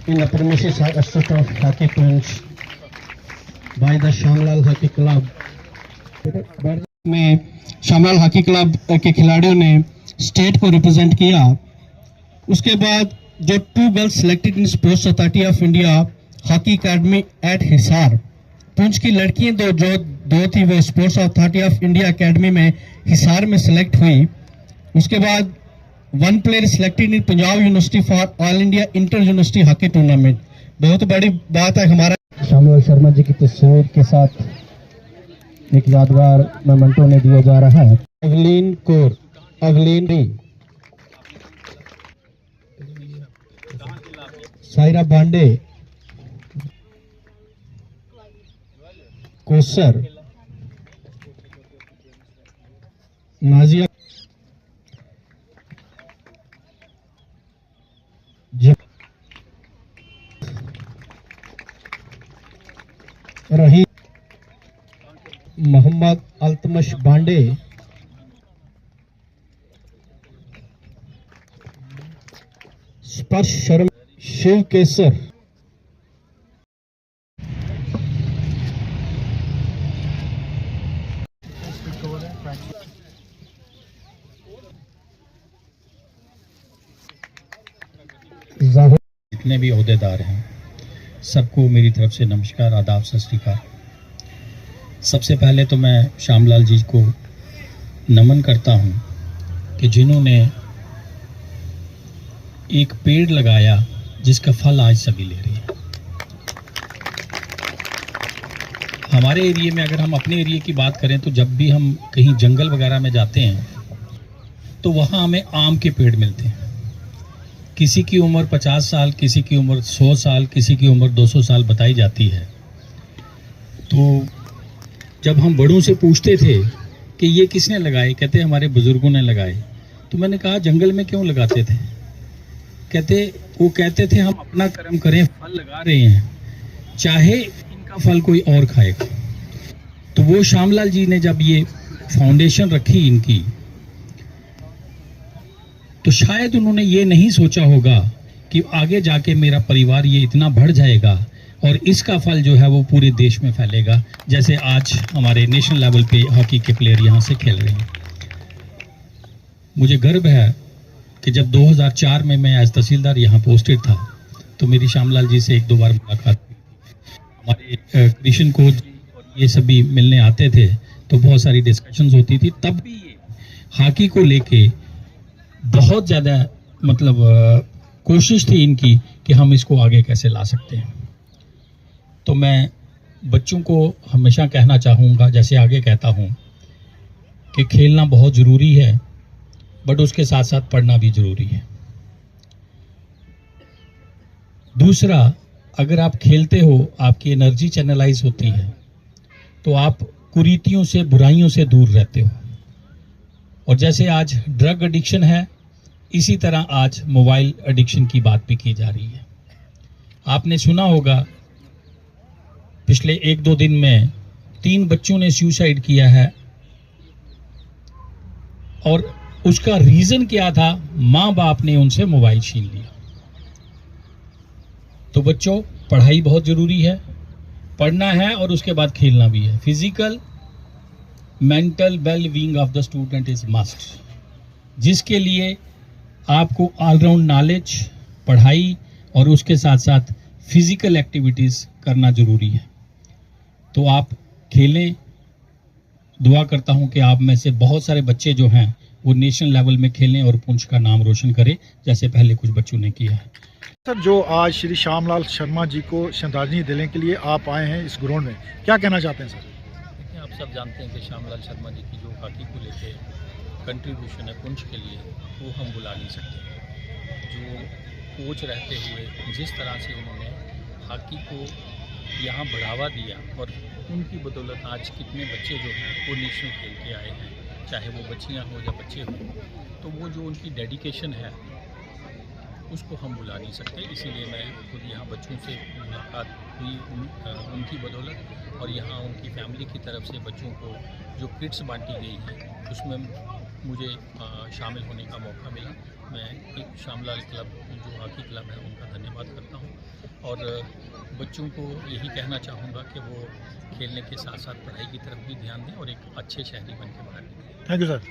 in the premises of Hockey Punch by the Shyamlal hockey club में Shyamlal hockey club के खिलाड़ियों ने स्टेट को रिप्रेजेंट किया। उसके बाद जो 2 girls selected in sports authority of India hockey academy eight Hisar, Poonch की लड़कियां दो थी, वो sports authority of India academy में हिसार में सिलेक्ट हुई। उसके बाद 1 player selected in Punjab university for all India inter university hockey tournament. बहुत बड़ी बात है। हमारा श्यामलाल शर्मा जी की तस्वीर के साथ एक यादगार मोमेंटो ने दिया जा रहा है। अवलीन कौर, अवलीन सायरा बांडे, कोसर, नाजिया रही, मोहम्मद अल्तमश बांडे, स्पर्श शर्मा, शिव केसर, जितने भी ओहदेदार हैं सबको मेरी तरफ से नमस्कार, आदाब, सत श्री अकाल। सबसे पहले तो मैं श्यामलाल जी को नमन करता हूं कि जिन्होंने एक पेड़ लगाया जिसका फल आज सभी ले रहे हैं। हमारे एरिया में, अगर हम अपने एरिया की बात करें तो जब भी हम कहीं जंगल वगैरह में जाते हैं तो वहाँ हमें आम के पेड़ मिलते हैं। किसी की उम्र 50 साल, किसी की उम्र 100 साल, किसी की उम्र 200 साल बताई जाती है। तो जब हम बड़ों से पूछते थे कि ये किसने लगाए, कहते हमारे बुजुर्गों ने लगाए। तो मैंने कहा जंगल में क्यों लगाते थे? वो कहते थे हम अपना कर्म करें, फल लगा रहे हैं, चाहे इनका फल कोई और खाएगा। तो वो श्यामलाल जी ने जब ये फाउंडेशन रखी इनकी, तो शायद उन्होंने ये नहीं सोचा होगा कि आगे जाके मेरा परिवार ये इतना बढ़ जाएगा और इसका फल जो है वो पूरे देश में फैलेगा, जैसे आज हमारे नेशनल लेवल पे हॉकी के प्लेयर यहाँ से खेल रहे हैं। मुझे गर्व है कि जब 2004 में मैं एज तहसीलदार यहाँ पोस्टेड था तो मेरी श्यामलाल जी से 1-2 बार मुलाकात हुई। हमारे कृष्ण कोच और ये सभी मिलने आते थे तो बहुत सारी डिस्कशंस होती थी। तब भी ये हॉकी को लेके बहुत ज़्यादा कोशिश थी इनकी कि हम इसको आगे कैसे ला सकते हैं। तो मैं बच्चों को हमेशा कहना चाहूँगा, जैसे आगे कहता हूँ, कि खेलना बहुत ज़रूरी है, बट उसके साथ साथ पढ़ना भी ज़रूरी है। दूसरा, अगर आप खेलते हो, आपकी एनर्जी चैनलाइज होती है, तो आप कुरीतियों से, बुराइयों से दूर रहते हो। और जैसे आज ड्रग एडिक्शन है, इसी तरह आज मोबाइल एडिक्शन की बात भी की जा रही है। आपने सुना होगा पिछले 1-2 दिन में 3 बच्चों ने सुसाइड किया है, और उसका रीजन क्या था? माँ बाप ने उनसे मोबाइल छीन लिया। तो बच्चों, पढ़ाई बहुत जरूरी है, पढ़ना है और उसके बाद खेलना भी है। Physical mental well-being of the student is must, जिसके लिए आपको ऑलराउंड नॉलेज, पढ़ाई और उसके साथ साथ फिजिकल एक्टिविटीज करना जरूरी है। तो आप खेलें। दुआ करता हूं कि आप में से बहुत सारे बच्चे जो हैं वो नेशनल लेवल में खेलें और पुंछ का नाम रोशन करें, जैसे पहले कुछ बच्चों ने किया है। सर, जो आज श्री श्यामलाल शर्मा जी को श्रद्धांजलि देने के लिए आप आए हैं इस ग्राउंड में, क्या कहना चाहते हैं सर? देखिए, आप सब जानते हैं कि श्यामलाल शर्मा जी की जो हॉकी को लेके कंट्रीब्यूशन है पुंछ के लिए, वो हम बुला नहीं सकते। जो कोच रहते हुए जिस तरह से उन्होंने हॉकी को यहाँ बढ़ावा दिया, और उनकी बदौलत आज कितने बच्चे जो हैं वो नेशनल खेल के आए हैं, चाहे वो बच्चियाँ हो या बच्चे हों। तो वो जो उनकी डेडिकेशन है उसको हम बुला नहीं सकते। इसीलिए मैं खुद यहाँ बच्चों से मुलाकात हुई उनकी बदौलत, और यहाँ उनकी फैमिली की तरफ से बच्चों को जो किट्स बांटी गई हैं उसमें मुझे शामिल होने का मौका मिला। मैं एक श्यामलाल क्लब जो हॉकी क्लब है उनका धन्यवाद करता हूँ और बच्चों को यही कहना चाहूँगा कि वो खेलने के साथ साथ पढ़ाई की तरफ भी ध्यान दें और एक अच्छे शहरी बन के बाहर निकलें। Thank you sir.